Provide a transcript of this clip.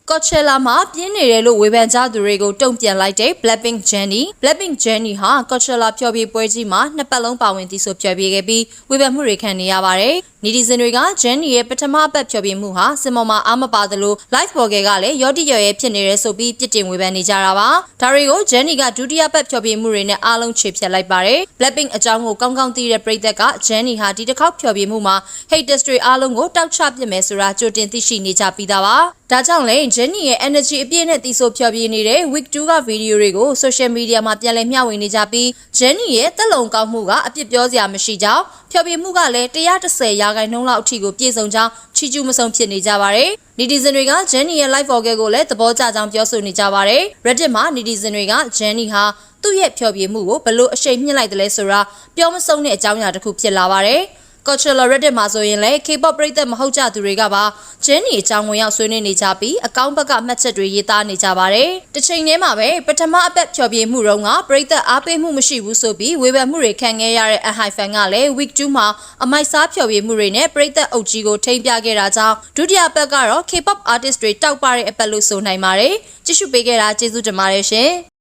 Coachella မှာပြင်းနေတယ်လို့ဝေဖန်ကြသူတွေကိုတုံ့ပြန်လိုက်တဲ့ Blackpink Jennie ဟာ Coachella ဖျော်ဖြေပွဲကြီးမှာနှစ်ပတ်လုံးပါဝင်သီဆိုဖျော်ဖြေခဲ့ပြီးဝေဖန်မှုတွေခံနေရပါတယ်။ Netizen တွေက Jennie ရဲ့ပထမအပတ်ဖျော်ဖြေမှုဟာစင်ပေါ်မှာအားမပါသလို live ပေါ်ကလည်းရော့တိရော်ရဲဖြစ်နေတယ်ဆိုပြီးပြစ်တင်ဝေဖန်နေကြတာပါ။ဒါတွေကို Jennie ကဒုတိယပတ်ဖျော်ဖြေမှုတွေနဲ့အားလုံးခြေဖြတ်လိုက်ပါတယ်။ Blackpink အကြောင်းကိုကောင်းကောင်းသိတဲ့ပရိသတ်က Jennie ဟာဒီတစ်ခေါက်ဖျော်ဖြေမှုမှာ haters တွေအားလုံးကိုတောက်ချပစ်မယ်ဆိုတာကြိုတင်သိရှိနေကြပြီးသားပါ။ဒါကြောင့်လည်း Jennie ရဲ့ energy အပြည့်နဲ့တီဆိုဖျော်ဖြေနေတဲ့ week 2ကဗီဒီယိုတွေကို social media မှာပြန်လည်မျှဝေနေကြပြီး Jennie ရဲ့သက်လုံကောင်းမှုကအပြစ်ပြောစရာမရှိကြောင်းဖျော်ဖြေမှုကလည်း110%လောက်အထိကိုပြည့်စုံကြောင်းချီကျူးမဆုံးဖြစ်နေကြပါတယ်။ Netizen တွေက Jennie ရဲ့ live vocal ကိုလည်းသဘောကျကြောင်းပြောဆိုနေကြပါတယ်။ Reddit မှာ Netizen တွေက Jennie ဟာသူ့ရဲ့ဖျော်ဖြေမှုကိုဘလို့အရှိန်မြင့်လိုက်တယ်လဲဆိုတာပြောမဆုံးတဲ့အကြောင်းအရာတစ်ခုဖြစ်လာပါတယ်။ Coachella Reddit မှာဆိုရင်လည်း K-pop ပရိသတ်မဟုတ်ကြသူတွေကပါ Jennie အကြောင်းဝင်ရောက်ဆွေးနွေးနေကြပြီးအကောင့်ဘက်ကမှတ်ချက်တွေရေးသားနေကြပါတယ်။တစ်ချိန်တည်းမှာပဲပထမအပတ်ဖျော်ဖြေမှုတုန်းကပရိသတ်အားပေးမှုမရှိဘူးဆိုပြီးဝေဖန်မှုတွေခံခဲ့ရတဲ့ Hyphen ကလည်း week 2မှာအမိုက်စားဖျော်ဖြေမှုတွေနဲ့ပရိသတ်အုပ်ကြီးကိုထိန်းပြခဲ့တာကြောင့်ဒုတိယပတ်ကတော့ K-pop artist တွေတောက်ပတဲ့အပတ်လို့ဆိုနိုင်ပါတယ်။ကြည့်ရှုပေးခဲ့တာကျေးဇူးတင်ပါတယ်ရှင်။